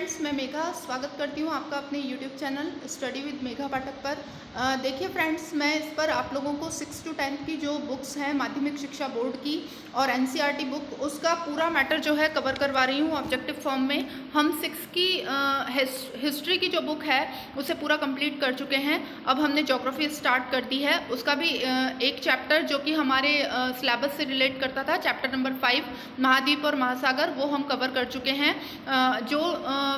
Friends, मैं मेघा स्वागत करती हूँ आपका अपने YouTube channel study with Megha Pathak पर। देखिए फ्रेंड्स, मैं इस पर आप लोगों को 6 to 10 की जो बुक्स हैं माध्यमिक शिक्षा बोर्ड की और एनसीईआरटी बुक, उसका पूरा मैटर जो है कवर करवा रही हूँ ऑब्जेक्टिव फॉर्म में। हम 6 की हिस्ट्री की जो बुक है उसे पूरा कंप्लीट कर चुके हैं। अब हमने ज्योग्राफी स्टार्ट कर दी है, उसका भी एक चैप्टर जो कि हमारे सिलेबस से रिलेट करता था, चैप्टर नंबर 5 महाद्वीप और महासागर, वो हम कवर कर चुके हैं। जो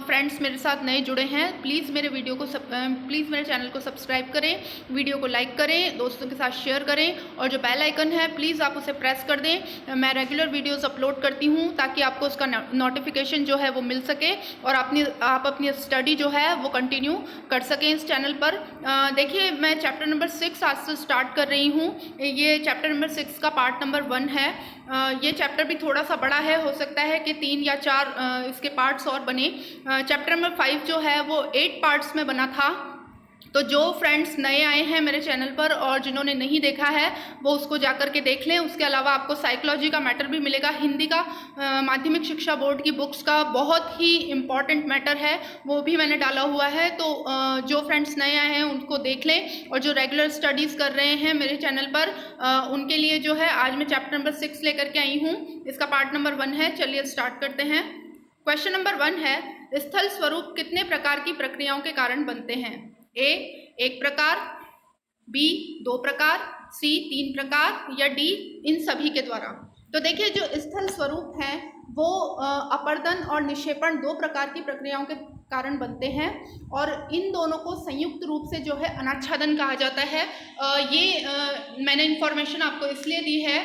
फ्रेंड्स मेरे साथ नए जुड़े हैं, प्लीज़ मेरे चैनल को सब्सक्राइब करें, वीडियो को लाइक करें, दोस्तों के साथ शेयर करें और जो बेल आइकन है प्लीज़ आप उसे प्रेस कर दें। मैं रेगुलर वीडियोस अपलोड करती हूं ताकि आपको उसका नोटिफिकेशन जो है वो मिल सके और आप अपनी स्टडी जो है वो कंटिन्यू कर सकें इस चैनल पर। देखिए, मैं चैप्टर नंबर 6 आज से स्टार्ट कर रही हूँ। ये चैप्टर नंबर 6 का पार्ट नंबर 1 है। ये चैप्टर भी थोड़ा सा बड़ा है, हो सकता है कि 3 या 4 इसके पार्ट्स और बने। चैप्टर नंबर 5 जो है वो 8 पार्ट्स में बना था। तो जो फ्रेंड्स नए आए हैं मेरे चैनल पर और जिन्होंने नहीं देखा है वो उसको जाकर के देख लें। उसके अलावा आपको साइकोलॉजी का मैटर भी मिलेगा, हिंदी का माध्यमिक शिक्षा बोर्ड की बुक्स का बहुत ही इम्पॉर्टेंट मैटर है, वो भी मैंने डाला हुआ है। तो जो फ्रेंड्स नए आए हैं उनको देख लें और जो रेगुलर स्टडीज़ कर रहे हैं मेरे चैनल पर उनके लिए जो है आज मैं चैप्टर नंबर 6 लेकर के आई हूँ। इसका पार्ट नंबर 1 है। चलिए स्टार्ट करते हैं। क्वेश्चन नंबर 1 है, स्थल स्वरूप कितने प्रकार की प्रक्रियाओं के कारण बनते हैं? ए 1 प्रकार, बी 2 प्रकार, सी 3 प्रकार या डी इन सभी के द्वारा। तो देखिए, जो स्थल स्वरूप हैं वो अपर्दन और निक्षेपण 2 प्रकार की प्रक्रियाओं के कारण बनते हैं और इन दोनों को संयुक्त रूप से जो है अनाच्छादन कहा जाता है। मैंने इन्फॉर्मेशन आपको इसलिए दी है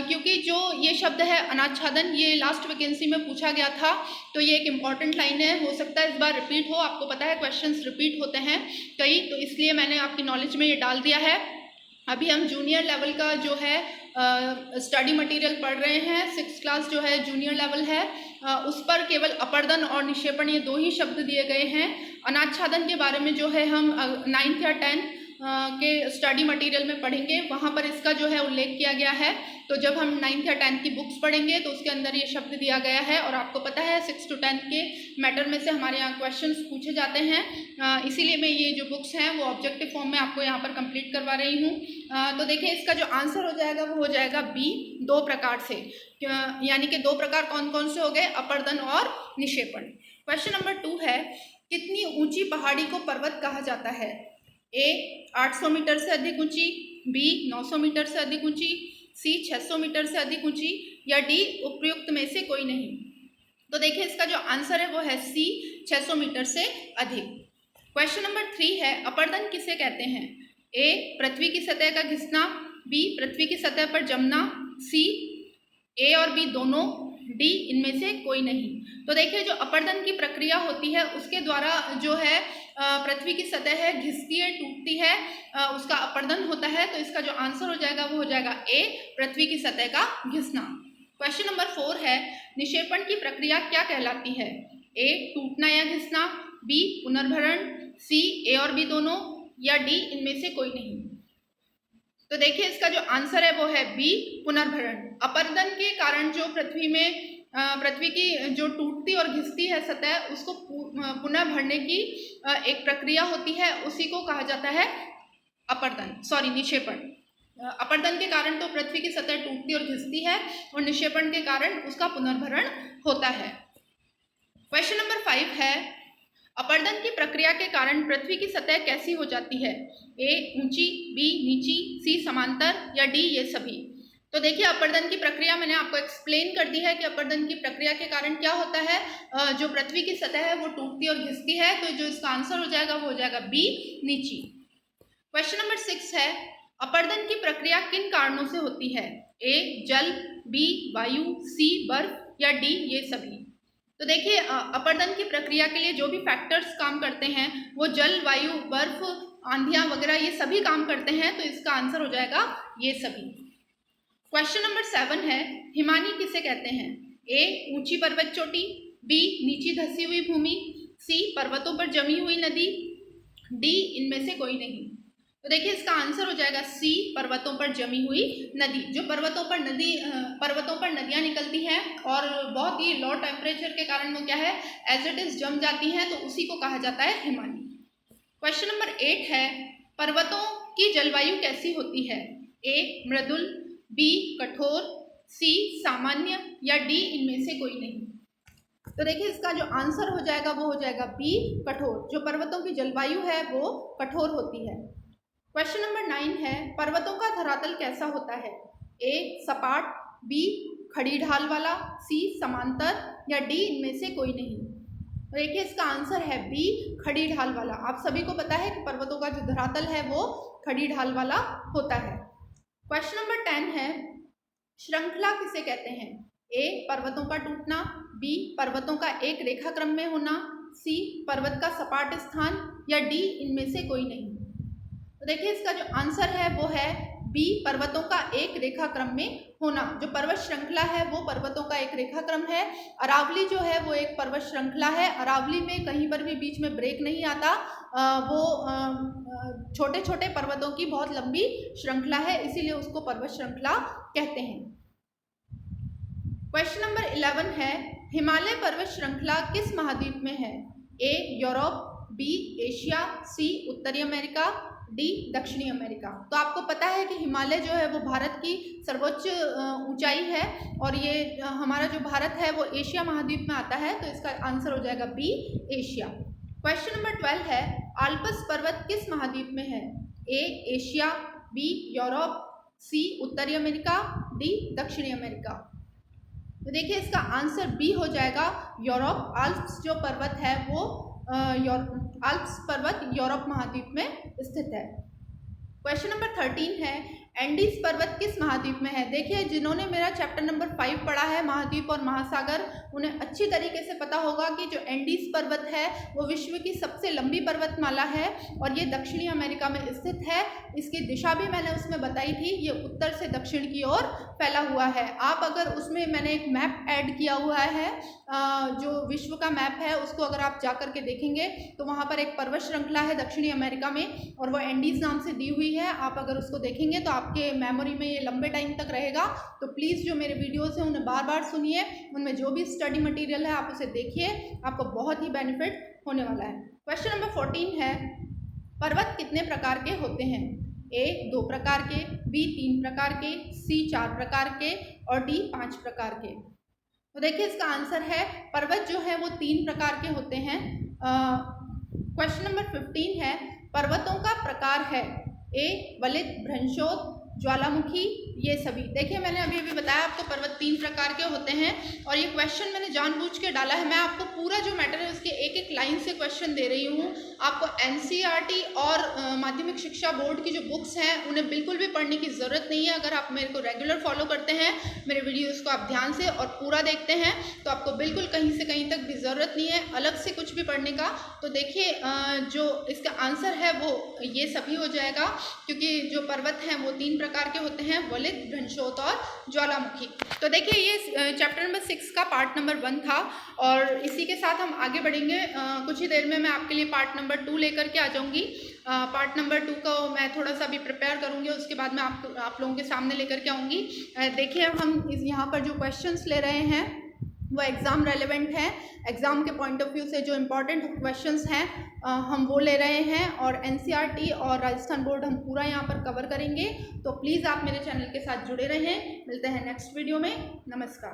क्योंकि जो ये शब्द है अनाच्छादन, ये लास्ट वैकेंसी में पूछा गया था, तो ये एक इम्पॉर्टेंट लाइन है। हो सकता है इस बार रिपीट हो, आपको पता है क्वेश्चंस रिपीट होते हैं कई, तो इसलिए मैंने आपकी नॉलेज में ये डाल दिया है। अभी हम जूनियर लेवल का जो है स्टडी मटेरियल पढ़ रहे हैं। 6th क्लास जो है जूनियर लेवल है, उस पर केवल अपर्दन और निक्षेपण ये 2 ही शब्द दिए गए हैं। अनाच्छादन के बारे में जो है हम 9th या 10th के स्टडी मटेरियल में पढ़ेंगे, वहाँ पर इसका जो है उल्लेख किया गया है। तो जब हम 9th या 10th की बुक्स पढ़ेंगे तो उसके अंदर ये शब्द दिया गया है और आपको पता है 6 to 10 के मैटर में से हमारे यहाँ क्वेश्चंस पूछे जाते हैं, इसीलिए मैं ये जो बुक्स हैं वो ऑब्जेक्टिव फॉर्म में आपको यहाँ पर कंप्लीट करवा रही हूँ। तो देखिए, इसका जो आंसर हो जाएगा वो हो जाएगा बी 2 प्रकार से, यानी कि 2 प्रकार कौन कौन से हो गए? अपर्दन और निक्षेपण। क्वेश्चन नंबर 2 है, कितनी ऊंची पहाड़ी को पर्वत कहा जाता है? ए 800 मीटर से अधिक ऊंची, बी 900 मीटर से अधिक ऊंची, सी 600 मीटर से अधिक ऊंची या डी उपयुक्त में से कोई नहीं। तो देखिए, इसका जो आंसर है वो है सी 600 मीटर से अधिक। क्वेश्चन नंबर 3 है, अपर्दन किसे कहते हैं? ए पृथ्वी की सतह का घिसना, बी पृथ्वी की सतह पर जमना, सी ए और बी दोनों, डी इनमें से कोई नहीं। तो देखिए, जो अपर्दन की प्रक्रिया होती है उसके द्वारा जो है पृथ्वी की सतह है घिसती है, टूटती है, उसका अपर्दन होता है। तो इसका जो आंसर हो जाएगा वो हो जाएगा ए पृथ्वी की सतह का घिसना। क्वेश्चन नंबर 4 है, निक्षेपण की प्रक्रिया क्या कहलाती है? ए टूटना या घिसना, बी पुनर्भरण, सी ए और बी दोनों या डी इनमें से कोई नहीं। तो देखिए, इसका जो आंसर है वो है बी पुनर्भरण। अपर्दन के कारण जो पृथ्वी की जो टूटती और घिसती है सतह, उसको पुनः भरने की एक प्रक्रिया होती है, उसी को कहा जाता है निक्षेपण। अपर्दन के कारण तो पृथ्वी की सतह टूटती और घिसती है और निक्षेपण के कारण उसका पुनर्भरण होता है। क्वेश्चन नंबर 5 है, अपर्दन की प्रक्रिया के कारण पृथ्वी की सतह कैसी हो जाती है? ए ऊंची, बी नीची, सी समांतर या डी ये सभी। तो देखिए, अपर्दन की प्रक्रिया मैंने आपको एक्सप्लेन कर दी है कि अपर्दन की प्रक्रिया के कारण क्या होता है। जो पृथ्वी की सतह है वो टूटती और घिसती है, तो जो इसका आंसर हो जाएगा वो हो जाएगा बी नीची। क्वेश्चन नंबर 6 है, अपर्दन की प्रक्रिया किन कारणों से होती है? ए जल, बी वायु, सी बर्फ या डी ये सभी। तो देखिए, अपर्दन की प्रक्रिया के लिए जो भी फैक्टर्स काम करते हैं वो जल, वायु, बर्फ, आंधियां वगैरह ये सभी काम करते हैं, तो इसका आंसर हो जाएगा ये सभी। क्वेश्चन नंबर 7 है, हिमानी किसे कहते हैं? ए ऊंची पर्वत चोटी, बी नीची धसी हुई भूमि, सी पर्वतों पर जमी हुई नदी, डी इनमें से कोई नहीं। तो देखिए इसका आंसर हो जाएगा सी, पर्वतों पर जमी हुई नदी। जो पर्वतों पर नदियां निकलती हैं और बहुत ही लो टेम्परेचर के कारण वो क्या है, एज इट इज जम जाती हैं, तो उसी को कहा जाता है हिमालय। क्वेश्चन नंबर 8 है, पर्वतों की जलवायु कैसी होती है? ए मृदुल, बी कठोर, सी सामान्य, या डी इनमें से कोई नहीं। तो देखिए इसका जो आंसर हो जाएगा वो हो जाएगा बी कठोर। जो पर्वतों की जलवायु है वो कठोर होती है। क्वेश्चन नंबर 9 है, पर्वतों का धरातल कैसा होता है? ए सपाट, बी खड़ी ढाल वाला, सी समांतर, या डी इनमें से कोई नहीं। तो देखिए इसका आंसर है बी खड़ी ढाल वाला। आप सभी को पता है कि पर्वतों का जो धरातल है वो खड़ी ढाल वाला होता है। क्वेश्चन नंबर 10 है, श्रृंखला किसे कहते हैं? ए पर्वतों का टूटना, बी पर्वतों का एक रेखाक्रम में होना, सी पर्वत का सपाट स्थान, या डी इनमें से कोई नहीं। तो देखिए इसका जो आंसर है वो है बी पर्वतों का एक रेखाक्रम में होना। जो पर्वत श्रृंखला है वो पर्वतों का एक रेखाक्रम है। अरावली जो है वो एक पर्वत श्रृंखला है। अरावली में कहीं पर भी बीच में ब्रेक नहीं आता। वो छोटे छोटे पर्वतों की बहुत लंबी श्रृंखला है, इसीलिए उसको पर्वत श्रृंखला कहते हैं। क्वेश्चन नंबर 11 है, हिमालय पर्वत श्रृंखला किस महाद्वीप में है? ए यूरोप, बी एशिया, सी उत्तरी अमेरिका, डी दक्षिणी अमेरिका। तो आपको पता है कि हिमालय जो है वो भारत की सर्वोच्च ऊंचाई है और ये हमारा जो भारत है वो एशिया महाद्वीप में आता है, तो इसका आंसर हो जाएगा बी एशिया। क्वेश्चन नंबर 12 है, आल्प्स पर्वत किस महाद्वीप में है? ए एशिया, बी यूरोप, सी उत्तरी अमेरिका, डी दक्षिणी अमेरिका। तो देखिए इसका आंसर बी हो जाएगा यूरोप। आल्प्स जो पर्वत है वो आल्प्स पर्वत यूरोप महाद्वीप में स्थित है। क्वेश्चन नंबर 13 है, एंडीज पर्वत किस महाद्वीप में है? देखिए जिन्होंने मेरा चैप्टर नंबर 5 पढ़ा है महाद्वीप और महासागर, उन्हें अच्छी तरीके से पता होगा कि जो एंडीज पर्वत है वो विश्व की सबसे लंबी पर्वतमाला है और ये दक्षिणी अमेरिका में स्थित है। इसकी दिशा भी मैंने उसमें बताई थी, ये उत्तर से दक्षिण की ओर फैला हुआ है। आप अगर उसमें मैंने एक मैप ऐड किया हुआ है, जो विश्व का मैप है उसको अगर आप जा करके देखेंगे तो वहाँ पर एक पर्वत श्रृंखला है दक्षिणी अमेरिका में और वो एंडीज नाम से दी हुई है। आप अगर उसको देखेंगे तो आपके मेमोरी में ये लंबे टाइम तक रहेगा। तो प्लीज़ जो मेरे वीडियोस हैं उन्हें बार बार सुनिए, उनमें जो भी स्टडी मटेरियल है आप उसे देखिए, आपको बहुत ही बेनिफिट होने वाला है। क्वेश्चन नंबर 14 है, पर्वत कितने प्रकार के होते हैं? ए 2 प्रकार के, बी 3 प्रकार के, सी 4 प्रकार के और डी 5 प्रकार के। तो देखिए इसका आंसर है पर्वत जो है वो 3 प्रकार के होते हैं। क्वेश्चन नंबर 15 है, पर्वतों का प्रकार है ए वलित, भ्रंशोत, ज्वालामुखी, ये सभी। देखिए मैंने अभी अभी बताया आपको पर्वत 3 प्रकार के होते हैं और ये क्वेश्चन मैंने जानबूझ के डाला है। मैं आपको पूरा जो मैटर है उसके एक एक लाइन से क्वेश्चन दे रही हूँ। आपको एनसीईआरटी और माध्यमिक शिक्षा बोर्ड की जो बुक्स हैं उन्हें बिल्कुल भी पढ़ने की ज़रूरत नहीं है। अगर आप मेरे को रेगुलर फॉलो करते हैं, मेरे वीडियोज़ को आप ध्यान से और पूरा देखते हैं तो आपको बिल्कुल कहीं से कहीं तक भी ज़रूरत नहीं है अलग से कुछ भी पढ़ने का। तो देखिए जो इसका आंसर है वो ये सभी हो जाएगा, क्योंकि जो पर्वत हैं वो 3 प्रकार के होते हैं, वलित, भ्रंशोत और ज्वालामुखी। तो देखिए ये चैप्टर नंबर 6 का पार्ट नंबर 1 था और इसी के साथ हम आगे बढ़ेंगे। कुछ ही देर में मैं आपके लिए पार्ट नंबर 2 लेकर के आ जाऊंगी। पार्ट नंबर 2 को मैं थोड़ा सा भी प्रिपेयर करूंगी, उसके बाद मैं आप लोगों के सामने लेकर के आऊँगी। देखिए हम यहाँ पर जो क्वेश्चंस ले रहे हैं वो एग्ज़ाम रेलेवेंट है, एग्ज़ाम के पॉइंट ऑफ व्यू से जो इम्पॉर्टेंट क्वेश्चंस हैं हम वो ले रहे हैं और एनसीईआरटी और राजस्थान बोर्ड हम पूरा यहाँ पर कवर करेंगे। तो प्लीज़ आप मेरे चैनल के साथ जुड़े रहें। मिलते हैं नेक्स्ट वीडियो में। नमस्कार।